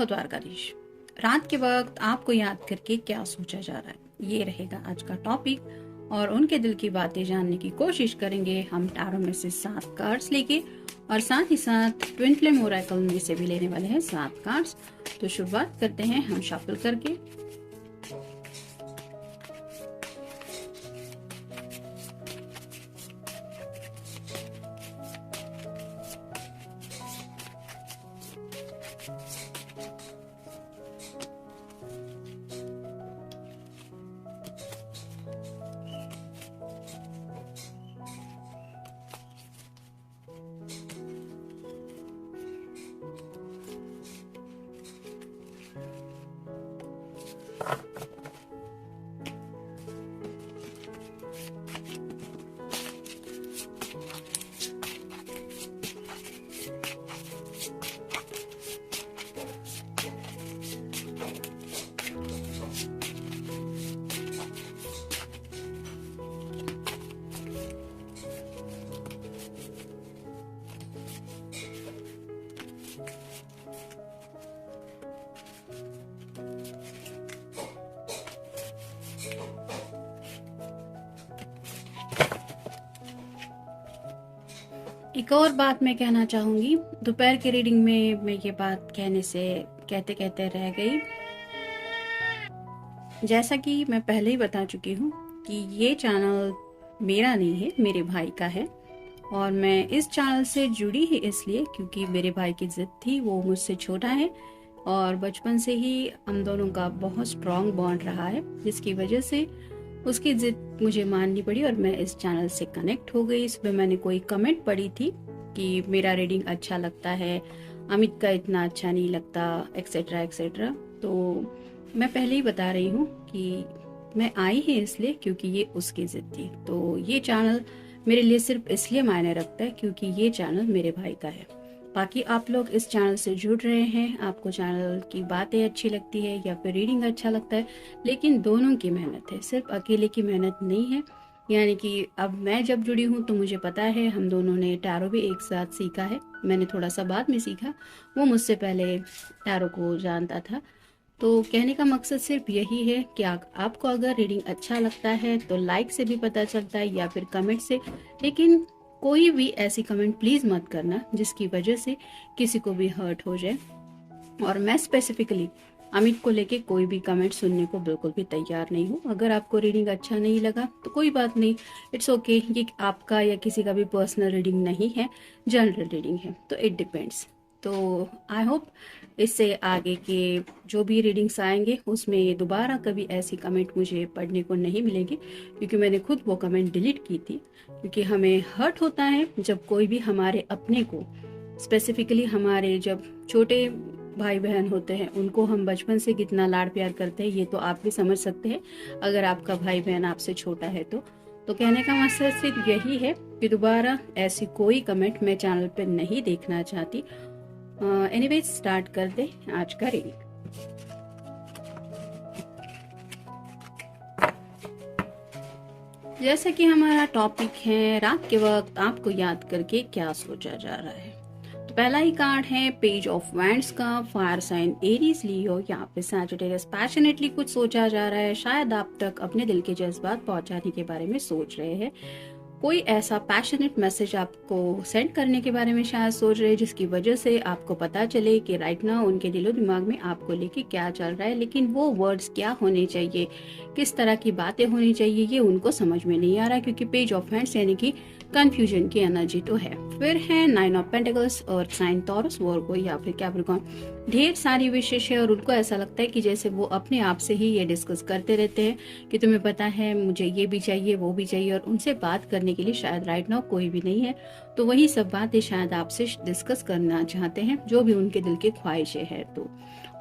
शुभ द्वारकाधीश। रात के वक्त आपको याद करके क्या सोचा जा रहा है, ये रहेगा आज का टॉपिक और उनके दिल की बातें जानने की कोशिश करेंगे हम टैरो में से 7 कार्ड्स लेके और साथ ही साथ ट्विन फ्लेम ओरेकल में से भी लेने वाले हैं 7 कार्ड्स। तो शुरुआत करते हैं हम शफल करके। एक और बात मैं कहना चाहूंगी, दोपहर की रीडिंग में मैं ये बात कहने से कहते कहते रह गई। जैसा कि मैं पहले ही बता चुकी हूँ कि ये चैनल मेरा नहीं है, मेरे भाई का है और मैं इस चैनल से जुड़ी ही इसलिए क्योंकि मेरे भाई की जिद थी। वो मुझसे छोटा है और बचपन से ही हम दोनों का बहुत स्ट्रॉन्ग बॉन्ड रहा है, जिसकी वजह से उसकी जिद मुझे माननी पड़ी और मैं इस चैनल से कनेक्ट हो गई। इसमें मैंने कोई कमेंट पढ़ी थी कि मेरा रीडिंग अच्छा लगता है, अमित का इतना अच्छा नहीं लगता, एक्सेट्रा एक्सेट्रा। तो मैं पहले ही बता रही हूँ कि मैं आई ही इसलिए क्योंकि ये उसकी जिद थी। तो ये चैनल मेरे लिए सिर्फ इसलिए मायने रखता है क्योंकि ये चैनल मेरे भाई का है। बाकी आप लोग इस चैनल से जुड़ रहे हैं, आपको चैनल की बातें अच्छी लगती है या फिर रीडिंग अच्छा लगता है, लेकिन दोनों की मेहनत है, सिर्फ अकेले की मेहनत नहीं है। यानी कि अब मैं जब जुड़ी हूँ तो मुझे पता है हम दोनों ने टैरो भी एक साथ सीखा है। मैंने थोड़ा सा बाद में सीखा, वो मुझसे पहले टैरो को जानता था। तो कहने का मकसद सिर्फ यही है कि आपको अगर रीडिंग अच्छा लगता है तो लाइक से भी पता चलता है या फिर कमेंट से, लेकिन कोई भी ऐसी कमेंट प्लीज मत करना जिसकी वजह से किसी को भी हर्ट हो जाए। और मैं स्पेसिफिकली अमित को लेके कोई भी कमेंट सुनने को बिल्कुल भी तैयार नहीं हूँ। अगर आपको रीडिंग अच्छा नहीं लगा तो कोई बात नहीं, इट्स ओके। ये आपका या किसी का भी पर्सनल रीडिंग नहीं है, जनरल रीडिंग है, तो इट डिपेंड्स। तो आई होप इससे आगे के जो भी रीडिंग्स आएंगे उसमें ये दोबारा कभी ऐसी कमेंट मुझे पढ़ने को नहीं मिलेगी, क्योंकि मैंने खुद वो कमेंट डिलीट की थी। क्योंकि हमें हर्ट होता है जब कोई भी हमारे अपने को, स्पेसिफिकली हमारे जब छोटे भाई बहन होते हैं उनको हम बचपन से कितना लाड़ प्यार करते हैं, ये तो आप भी समझ सकते हैं अगर आपका भाई बहन आपसे छोटा है तो कहने का मकसद सिर्फ यही है कि दोबारा ऐसी कोई कमेंट मैं चैनल पे नहीं देखना चाहती। एनीवेज स्टार्ट कर दे आज का रीडिंग। जैसा कि हमारा टॉपिक है रात के वक्त आपको याद करके क्या सोचा जा रहा है, तो पहला ही कार्ड है पेज ऑफ वैंड्स का। फायर साइन एरीज लियो, यहाँ पे सैजिटेरियस पैशनेटली कुछ सोचा जा रहा है। शायद आप तक अपने दिल के जज्बात पहुंचाने के बारे में सोच रहे हैं, कोई ऐसा पैशनेट मैसेज आपको सेंड करने के बारे में शायद सोच रहे हैं जिसकी वजह से आपको पता चले कि राइट नाउ उनके दिलो दिमाग में आपको लेके क्या चल रहा है, लेकिन वो वर्ड्स क्या होने चाहिए, किस तरह की बातें होनी चाहिए, ये उनको समझ में नहीं आ रहा, क्योंकि पेज ऑफ हैंड्स यानी कि कंफ्यूजन की एनर्जी तो है। फिर है 9 ऑफ पेंटिकल्स और साइन टॉरस, वर्गो या फिर कैप्रिकॉर्न। ढेर सारी विशेष है और उनको ऐसा लगता है कि जैसे वो अपने आप से ही ये डिस्कस करते रहते हैं कि तुम्हें पता है मुझे ये भी चाहिए वो भी चाहिए, और उनसे बात करने के लिए शायद राइट नाउ कोई भी नहीं है। तो वही सब बातें शायद आपसे डिस्कस करना चाहते हैं, जो भी उनके दिल की ख्वाहिशें हैं। तो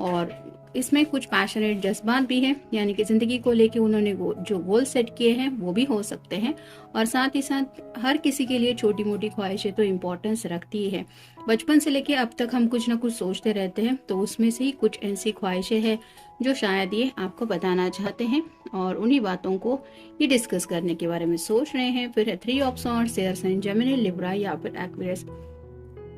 और इसमें कुछ पैशनेट जज्बात भी हैं, यानी कि जिंदगी को लेके उन्होंने जो गोल सेट किए हैं वो भी हो सकते हैं। और साथ ही साथ हर किसी के लिए छोटी मोटी ख्वाहिशें तो इम्पोर्टेंस रखती ही है। बचपन से लेके अब तक हम कुछ ना कुछ सोचते रहते हैं, तो उसमें से ही कुछ ऐसी ख्वाहिशें हैं जो शायद ये आपको बताना चाहते हैं और उन्हीं बातों को ये डिस्कस करने के बारे में सोच रहे हैं। फिर है 3 of swords, air sign Gemini, Libra या फिर एक्वेरियस।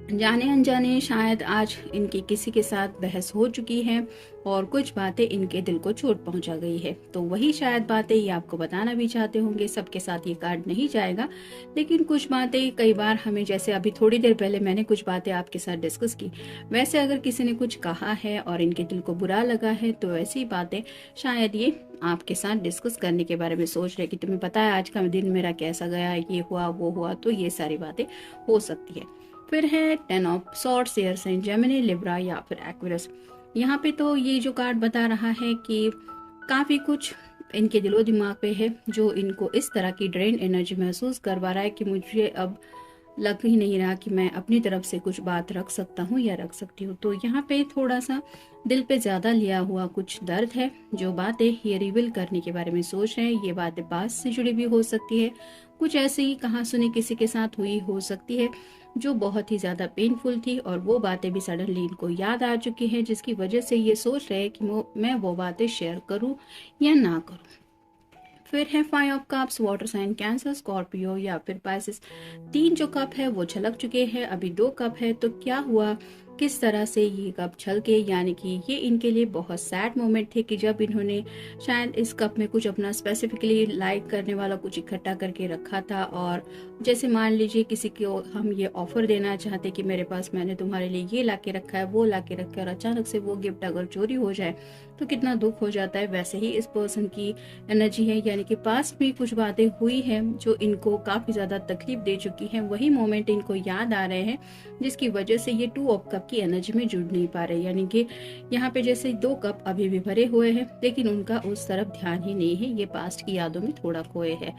जाने अनजाने शायद आज इनकी किसी के साथ बहस हो चुकी है और कुछ बातें इनके दिल को चोट पहुंचा गई है, तो वही शायद बातें ये आपको बताना भी चाहते होंगे। सबके साथ ये कार्ड नहीं जाएगा, लेकिन कुछ बातें कई बार हमें, जैसे अभी थोड़ी देर पहले मैंने कुछ बातें आपके साथ डिस्कस की, वैसे अगर किसी ने कुछ कहा है और इनके दिल को बुरा लगा है तो ऐसी बातें शायद ये आपके साथ डिस्कस करने के बारे में सोच रहे कि तुम्हें पता है आज का दिन मेरा कैसा गया, ये हुआ वो हुआ, तो ये सारी बातें हो सकती है। फिर है 10 of swords, air sign Gemini, Libra या फिर एक्वेरियस। यहाँ पे तो ये जो कार्ड बता रहा है कि काफ़ी कुछ इनके दिलो दिमाग पे है जो इनको इस तरह की ड्रेन एनर्जी महसूस करवा रहा है कि मुझे अब लग ही नहीं रहा कि मैं अपनी तरफ से कुछ बात रख सकता हूँ या रख सकती हूँ। तो यहाँ पे थोड़ा सा दिल पे ज़्यादा लिया हुआ कुछ दर्द है। जो बातें ये रिवील करने के बारे में सोच रहे हैं, ये बातें पास्ट से जुड़ी भी हो सकती है, कुछ ऐसे ही कहा सुनी किसी के साथ हुई हो सकती है जो बहुत ही ज़्यादा पेनफुल थी, और वो बातें भी सडनली इनको याद आ चुकी हैं जिसकी वजह से ये सोच रहे हैं कि मैं वो बातें शेयर करूँ या ना करूँ। फिर है 5 of cups, water sign Cancer, Scorpio या फिर पाइसेस। 3 जो कप है वो छलक चुके हैं, अभी 2 कप है। तो क्या हुआ, किस तरह से ये कप छलके, यानी कि ये इनके लिए बहुत सैड मोमेंट थे कि जब इन्होंने शायद इस कप में कुछ अपना स्पेसिफिकली लाइक करने वाला कुछ इकट्ठा करके रखा था, और जैसे मान लीजिए किसी को हम ये ऑफर देना चाहते कि मेरे पास मैंने तुम्हारे लिए ये ला के रखा है, वो ला के रखा है, और अचानक से वो गिफ्ट अगर चोरी हो जाए तो कितना दुख हो जाता है। वैसे ही इस पर्सन की एनर्जी है, यानी कि पास्ट में कुछ बातें हुई हैं जो इनको काफी ज्यादा तकलीफ दे चुकी हैं, वही मोमेंट इनको याद आ रहे हैं जिसकी वजह से ये 2 ऑफ कप की एनर्जी में जुड़ नहीं पा रहे। यानी कि यहाँ पे जैसे 2 कप अभी भी भरे हुए हैं लेकिन उनका उस तरफ ध्यान ही नहीं है, ये पास्ट की यादों में थोड़ा खोए है।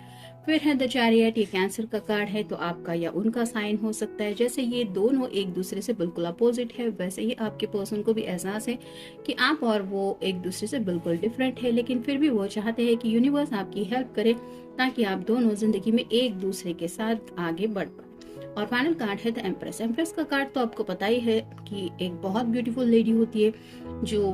फिर है द चैरियट, ये कैंसर का कार्ड है, तो आपका या उनका साइन हो सकता है। जैसे ये दोनों एक दूसरे से बिल्कुल अपोजिट है, वैसे ही आपके पर्सन को भी एहसास है कि आप और वो एक दूसरे से बिल्कुल डिफरेंट है, लेकिन फिर भी वो चाहते हैं कि यूनिवर्स आपकी हेल्प करे ताकि आप दोनों जिंदगी में एक दूसरे के साथ आगे बढ़ पाए। और फाइनल कार्ड है द एम्प्रेस। एम्प्रेस का कार्ड तो आपको पता ही है कि एक बहुत ब्यूटीफुल लेडी होती है जो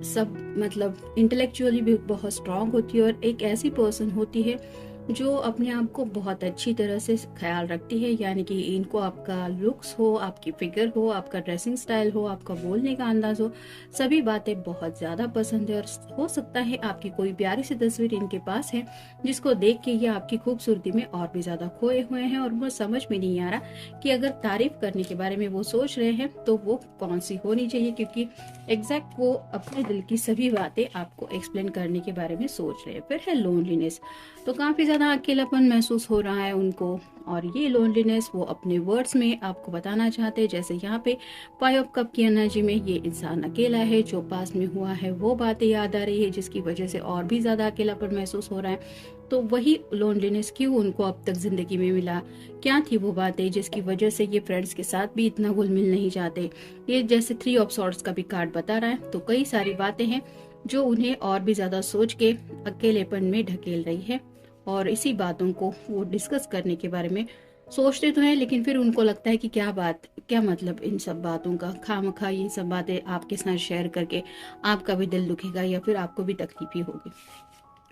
सब मतलब इंटेलेक्चुअली भी बहुत स्ट्रांग होती है, और एक ऐसी पर्सन होती है जो अपने आप को बहुत अच्छी तरह से ख्याल रखती है। यानी कि इनको आपका लुक्स हो, आपकी फिगर हो, आपका ड्रेसिंग स्टाइल हो, आपका बोलने का अंदाज हो, सभी बातें बहुत ज़्यादा पसंद है। और हो सकता है आपकी कोई प्यारी सी तस्वीर इनके पास है जिसको देख के ये आपकी खूबसूरती में और भी ज़्यादा खोए हुए हैं, और वो समझ में नहीं आ रहा कि अगर तारीफ करने के बारे में वो सोच रहे हैं तो वो कौन सी होनी चाहिए, क्योंकि एग्जैक्ट वो अपने दिल की सभी बातें आपको एक्सप्लेन करने के बारे में सोच रहे हैं। फिर है लोनलीनेस, तो काफ़ी ज़्यादा अकेलापन महसूस हो रहा है उनको, और ये लोनलीनेस वो अपने वर्ड्स में आपको बताना चाहते हैं। जैसे यहाँ पे 5 ऑफ कप की एनर्जी में ये इंसान अकेला है, जो पास में हुआ है वो बातें याद आ रही है जिसकी वजह से और भी ज़्यादा अकेलापन महसूस हो रहा है। तो वही लोनलीनेस क्यों उनको अब तक जिंदगी में मिला, क्या थी वो बातें जिसकी वजह से ये फ्रेंड्स के साथ भी इतना घुल मिल नहीं जाते। ये जैसे 3 ऑफ सॉर्ड्स का भी कार्ड बता रहा है, तो कई सारी बातें हैं जो उन्हें और भी ज़्यादा सोच के अकेलेपन में ढकेल रही है, और इसी बातों को वो डिस्कस करने के बारे में सोचते तो हैं, लेकिन फिर उनको लगता है कि क्या मतलब इन सब बातों का, खामखा ये सब बातें आपके साथ शेयर करके आपका भी दिल दुखेगा या फिर आपको भी तकलीफ ही होगी।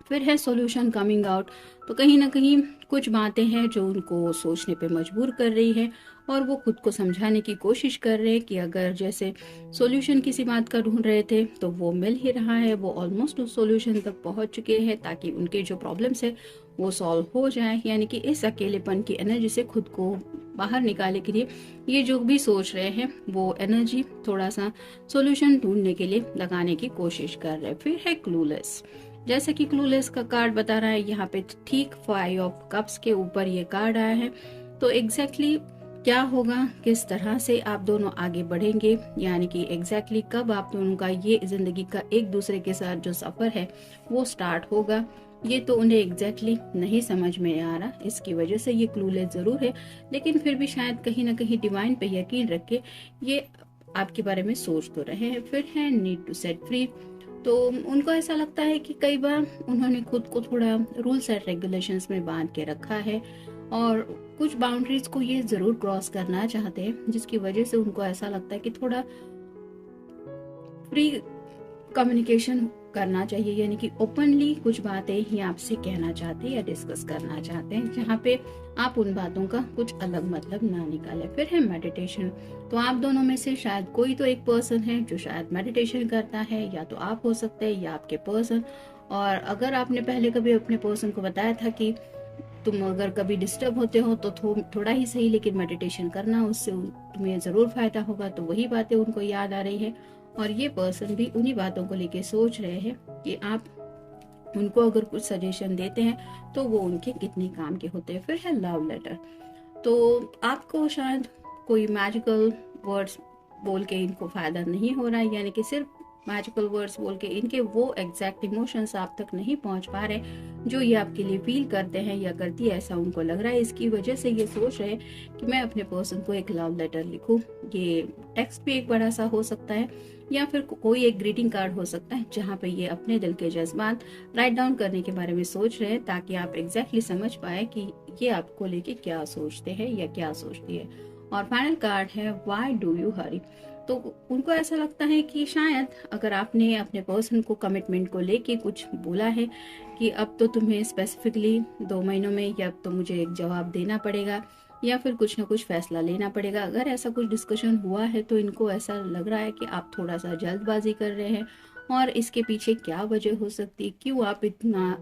फिर है सॉल्यूशन कमिंग आउट, तो कहीं ना कहीं कुछ बातें हैं जो उनको सोचने पे मजबूर कर रही है, और वो खुद को समझाने की कोशिश कर रहे हैं कि अगर जैसे सॉल्यूशन किसी बात का ढूंढ रहे थे तो वो मिल ही रहा है, वो ऑलमोस्ट उस सॉल्यूशन तक पहुंच चुके हैं ताकि उनके जो प्रॉब्लम्स है वो सॉल्व हो जाए। यानी कि इस अकेलेपन की एनर्जी से खुद को बाहर निकालने के लिए ये जो भी सोच रहे हैं वो एनर्जी थोड़ा सा सॉल्यूशन ढूंढने के लिए लगाने की कोशिश कर रहे हैं। फिर है क्लूलेस, जैसे कि क्लूलेस का कार्ड बता रहा है यहाँ पे ठीक 5 ऑफ कप्स के ऊपर ये कार्ड आया है। तो एग्जैक्टली क्या होगा, किस तरह से आप दोनों आगे बढ़ेंगे, यानी कि एग्जैक्टली कब आप दोनों का ये जिंदगी का एक दूसरे के साथ जो सफर है वो स्टार्ट होगा, ये तो उन्हें एग्जैक्टली नहीं समझ में आ रहा। इसकी वजह से ये क्लूलेस जरूर है, लेकिन फिर भी शायद कहीं ना कहीं डिवाइन पे यकीन रख के ये आपके बारे में सोच तो रहे हैं। फिर है नीड टू सेट फ्री, तो उनको ऐसा लगता है कि कई बार उन्होंने खुद को थोड़ा रूल्स एंड रेगुलेशंस में बांध के रखा है, और कुछ बाउंड्रीज को ये जरूर क्रॉस करना चाहते हैं जिसकी वजह से उनको ऐसा लगता है कि थोड़ा फ्री कम्युनिकेशन करना चाहिए, यानी कि ओपनली कुछ बातें ही आपसे कहना चाहते हैं या डिस्कस करना चाहते हैं, जहाँ पे आप उन बातों का कुछ अलग मतलब ना निकालें। फिर है मेडिटेशन। तो आप दोनों में से शायद कोई तो एक पर्सन है जो शायद मेडिटेशन करता है, या तो आप हो सकते हैं या आपके पर्सन। और अगर आपने पहले कभी अपने पर्सन को बताया था कि तुम अगर कभी डिस्टर्ब होते हो तो थोड़ा ही सही लेकिन मेडिटेशन करना, उससे तुम्हें ज़रूर फायदा होगा, तो वही बातें उनको याद आ रही है। और ये पर्सन भी उन्हीं बातों को लेके सोच रहे हैं कि आप उनको अगर कुछ सजेशन देते हैं तो वो उनके कितने काम के होते हैं। फिर है लव लेटर। तो आपको शायद कोई मैजिकल वर्ड्स बोल के इनको फायदा नहीं हो रहा है, यानी कि सिर्फ मैजिकल वर्ड्स बोल के इनके वो एग्जैक्ट इमोशंस आप तक नहीं पहुंच पा रहे जो ये आपके लिए फील करते हैं या करती है, ऐसा उनको लग रहा है। इसकी वजह से ये सोच रहे हैं कि मैं अपने पर्सन को एक लव लेटर लिखूं। ये टेक्स्ट भी एक बड़ा सा हो सकता है, या फिर कोई एक ग्रीटिंग कार्ड हो सकता है जहाँ पे ये अपने दिल के जज्बात राइट डाउन करने के बारे में सोच रहे हैं, ताकि आप एग्जैक्टली समझ पाए कि ये आपको लेके क्या सोचते हैं या क्या सोचती है। और फाइनल कार्ड है व्हाई डू यू हरी। तो उनको ऐसा लगता है कि शायद अगर आपने अपने पर्सन को कमिटमेंट को लेके कुछ बोला है कि अब तो तुम्हें स्पेसिफिकली 2 महीनों में या तो मुझे एक जवाब देना पड़ेगा या फिर कुछ ना कुछ फैसला लेना पड़ेगा। अगर ऐसा कुछ डिस्कशन हुआ है तो इनको ऐसा लग रहा है कि आप थोड़ा सा जल्दबाजी कर रहे हैं, और इसके पीछे क्या वजह हो सकती है, क्यों आप इतना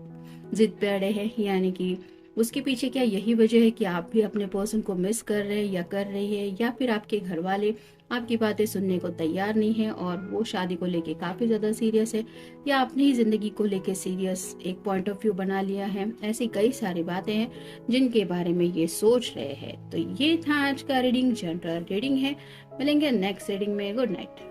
जिद पे अड़े हैं, यानी कि उसके पीछे क्या यही वजह है कि आप भी अपने पर्सन को मिस कर रहे हैं या कर रही है, या फिर आपके घर वाले आपकी बातें सुनने को तैयार नहीं है और वो शादी को लेके काफ़ी ज़्यादा सीरियस है, या अपनी ही ज़िंदगी को लेके सीरियस एक पॉइंट ऑफ व्यू बना लिया है। ऐसी कई सारी बातें हैं जिनके बारे में ये सोच रहे हैं। तो ये था आज का रीडिंग, जनरल रीडिंग है। मिलेंगे नेक्स्ट रीडिंग में। Good night.